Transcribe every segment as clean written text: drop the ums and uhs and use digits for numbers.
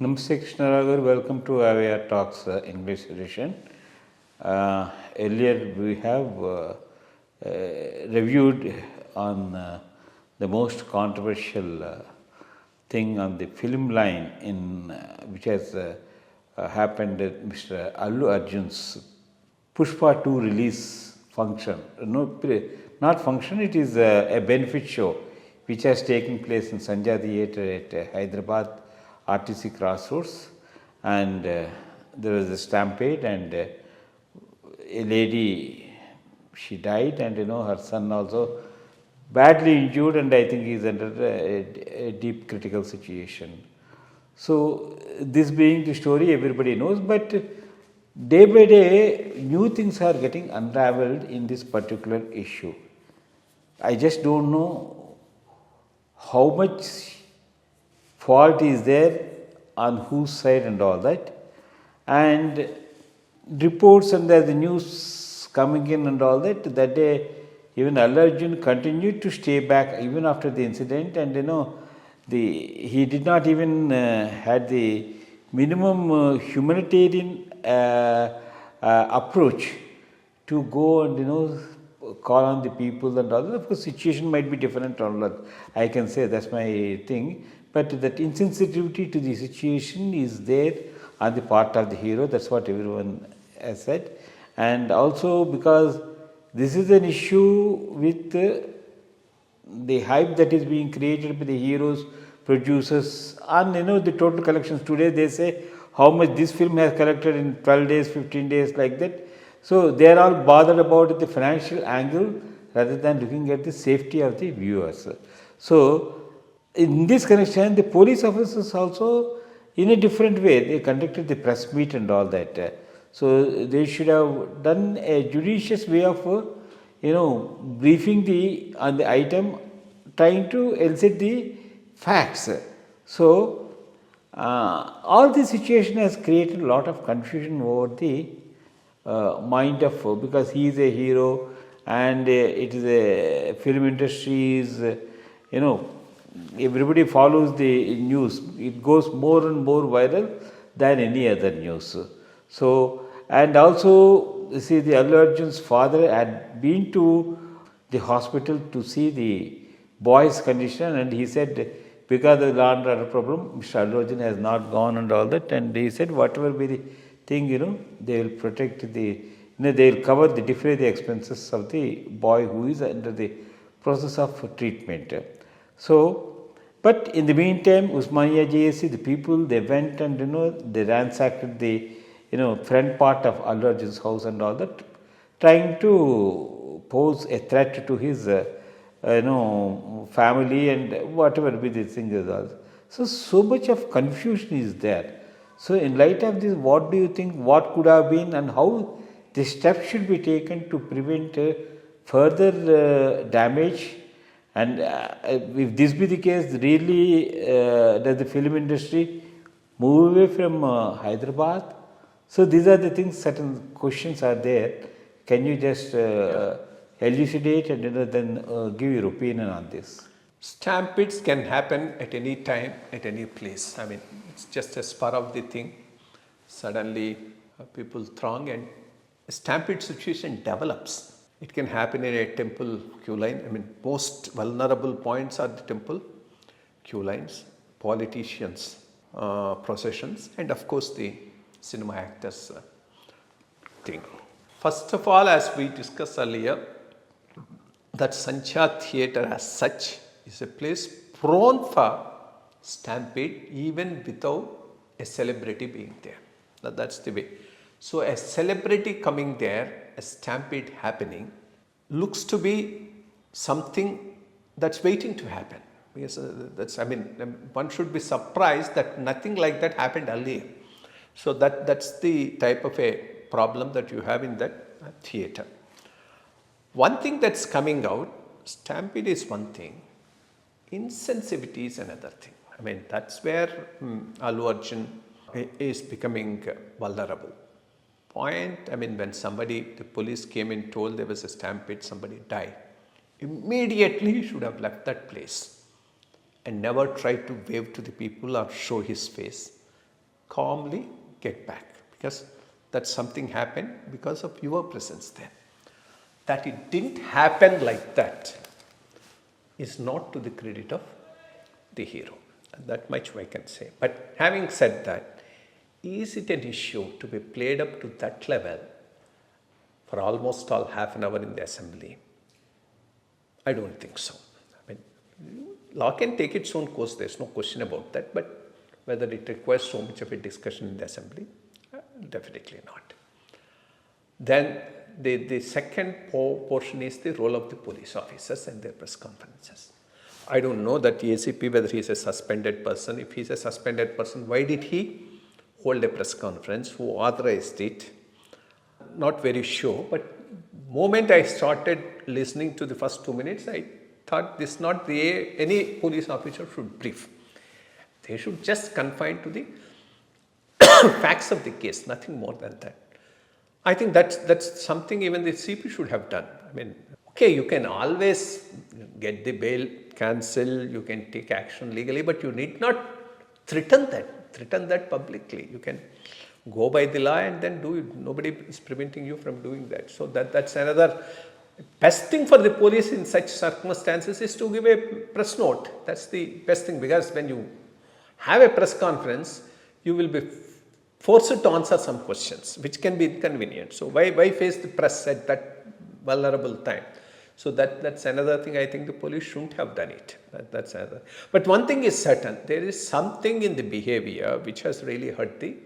Namaste Krishna Rao, welcome to IYRTalks English edition. Earlier we have reviewed on the most controversial thing on the film line in which has happened at Mr. Allu Arjun's Pushpa 2 release function. No, not function, it is a benefit show which has taken place in Sandhya Theatre at Hyderabad RTC Crossroads, and there was a stampede, and a lady, she died, and her son also badly injured, and I think he is under a deep critical situation. So this being the story, everybody knows, but day by day new things are getting unraveled in this particular issue. I just don't know how much fault is there on whose side and all that, and reports and the news coming in and all that day even Allu Arjun continued to stay back even after the incident, and he did not even had the minimum humanitarian approach to go and call on the people and all that. Of course, situation might be different, all that I can say, that's my thing. But that insensitivity to the situation is there on the part of the hero, that's what everyone has said. And also because this is an issue with the hype that is being created by the heroes, producers, and the total collections. Today they say how much this film has collected in 12 days, 15 days, like that. So they are all bothered about the financial angle rather than looking at the safety of the viewers. So in this connection, the police officers also, in a different way, they conducted the press meet and all that. So they should have done a judicious way of, briefing on the item, trying to elicit the facts. So all this situation has created a lot of confusion over the mind of, because he is a hero, and it is a film industry is, everybody follows the news. It goes more and more viral than any other news. So, and also, you see, the Allu Arjun's father had been to the hospital to see the boy's condition, and he said, because of the law and order problem, Mr. Allu Arjun has not gone and all that, and he said, whatever be the thing, they will protect they will cover defray the expenses of the boy who is under the process of treatment. So, but in the meantime, Usmania JSC, the people, they went and they ransacked the front part of Allu Arjun's house and all that, trying to pose a threat to his family and whatever be the thing is also. So much of confusion is there. So in light of this, what do you think, what could have been, and how the steps should be taken to prevent further damage? And if this be the case, really does the film industry move away from Hyderabad? So these are the things, certain questions are there. Can you just elucidate and then give your opinion on this? Stampedes can happen at any time, at any place. I mean, it's just a spur of the thing. Suddenly, people throng and a stampede situation develops. It can happen in a temple queue line. I mean, most vulnerable points are the temple queue lines, politicians, processions, and of course the cinema actors thing. First of all, as we discussed earlier, that Sandhya Theatre as such is a place prone for stampede even without a celebrity being there. That's the way. So a celebrity coming there, a stampede happening, looks to be something that's waiting to happen. Because one should be surprised that nothing like that happened earlier. So that's the type of a problem that you have in that theatre. One thing that's coming out, stampede is one thing, insensitivity is another thing. I mean, that's where Allu Arjun is becoming vulnerable. Point, when the police came and told there was a stampede, somebody died, immediately he should have left that place and never tried to wave to the people or show his face. calmly get back, because that something happened because of your presence there. That it didn't happen like that is not to the credit of the hero. That much I can say. But having said that, is it an issue to be played up to that level for almost all half an hour in the assembly? I don't think so. I mean, law can take its own course, there's no question about that, but whether it requires so much of a discussion in the assembly, definitely not. Then the second portion is the role of the police officers and their press conferences. I don't know that ACP, whether he is a suspended person. If he is a suspended person, why did he hold a press conference? Who authorized it? Not very sure, but moment I started listening to the first 2 minutes, I thought this is not the way any police officer should brief. They should just confine to the facts of the case, nothing more than that. I think that's something even the CP should have done. I mean, okay, you can always get the bail cancelled, you can take action legally, but you need not threaten that publicly. You can go by the law and then do it. Nobody is preventing you from doing that. So that's another best thing for the police in such circumstances is to give a press note. That's the best thing, because when you have a press conference, you will be forced to answer some questions, which can be inconvenient. So why face the press at that vulnerable time? So that's another thing. I think the police shouldn't have done it. That's another. But one thing is certain, there is something in the behavior which has really hurt the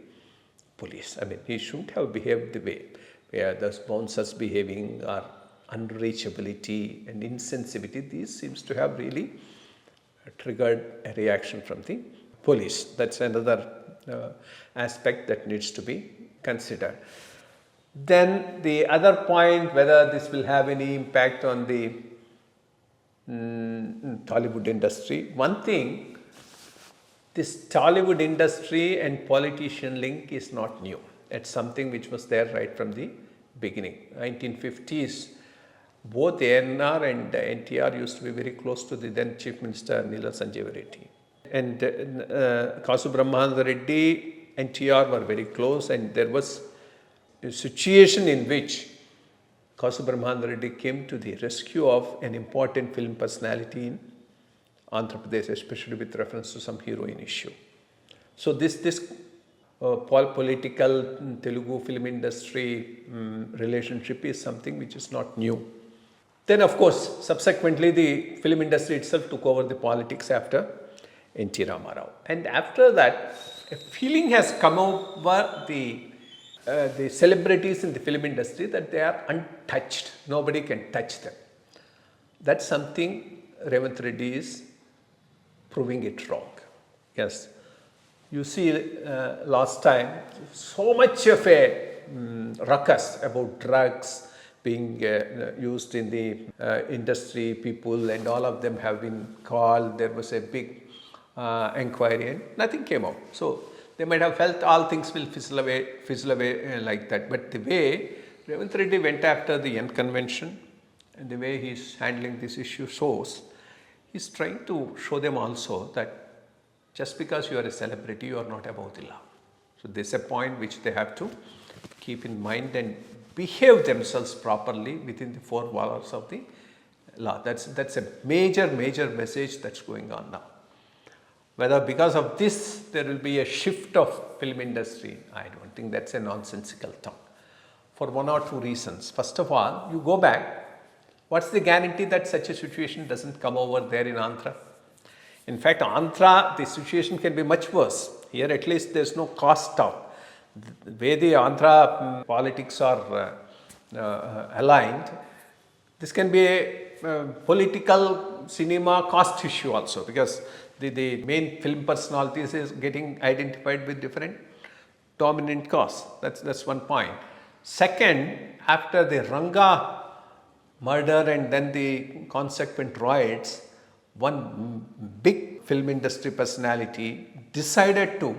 police. I mean, he shouldn't have behaved the way where those bouncers behaving, or unreachability and insensitivity. These seems to have really triggered a reaction from the police. That's another aspect that needs to be considered. Then the other point, whether this will have any impact on the Tollywood industry. One thing, this Tollywood industry and politician link is not new. It's something which was there right from the beginning. 1950s, both ANR and NTR used to be very close to the then Chief Minister Nila Sanjay Reddy. And Kasu Brahmananda Reddy and TR were very close, and there was a situation in which Kasu Brahmananda Reddy came to the rescue of an important film personality in Andhra Pradesh, especially with reference to some heroine issue. So this political Telugu film industry relationship is something which is not new. Then of course, subsequently the film industry itself took over the politics after N.T. Ramarao. And after that, a feeling has come over the celebrities in the film industry that they are untouched. Nobody can touch them. That's something Revanth Reddy is proving it wrong. Yes. You see, last time, so much of a ruckus about drugs being used in the industry, people, and all of them have been called. There was a big inquiry and nothing came out. So they might have felt all things will fizzle away like that. But the way Revanth Reddy went after the N convention and the way he is handling this issue shows, he is trying to show them also that just because you are a celebrity, you are not above the law. So this is a point which they have to keep in mind and behave themselves properly within the four walls of the law. That's a major message that's going on now. Whether because of this there will be a shift of film industry, I don't think that's a nonsensical talk. For one or two reasons. First of all, you go back, what's the guarantee that such a situation doesn't come over there in Andhra? In fact, Andhra, the situation can be much worse. Here at least there's no cost talk. The way the Andhra politics are aligned, this can be a political cinema cost issue also, because the main film personalities is getting identified with different dominant costs. That's one point. Second, after the Ranga murder and then the consequent riots, one big film industry personality decided to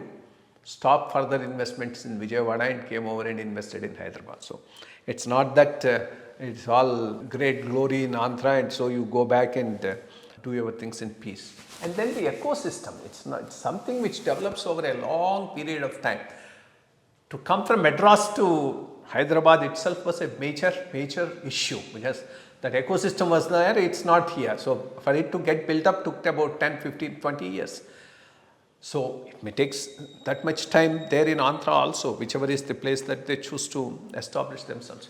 stop further investments in Vijayawada and came over and invested in Hyderabad. So it's not that it's all great glory in Andhra and so you go back and do your things in peace. And then the ecosystem, it's something which develops over a long period of time. To come from Madras to Hyderabad itself was a major issue, because that ecosystem was there, it's not here. So for it to get built up took about 10, 15, 20 years. So it may take that much time there in Andhra also, whichever is the place that they choose to establish themselves.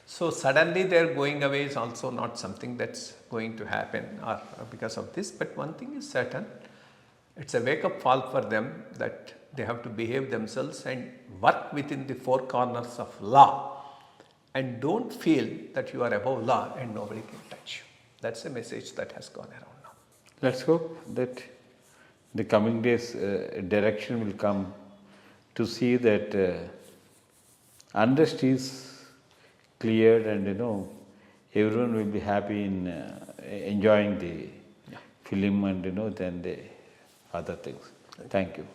So suddenly their going away is also not something that's going to happen or because of this. But one thing is certain, it's a wake-up call for them that they have to behave themselves and work within the four corners of law, and don't feel that you are above law and nobody can touch you. That's a message that has gone around now. Let's hope that the coming days direction will come to see that unrest is cleared, and everyone will be happy in enjoying the film and then the other things. Thank you.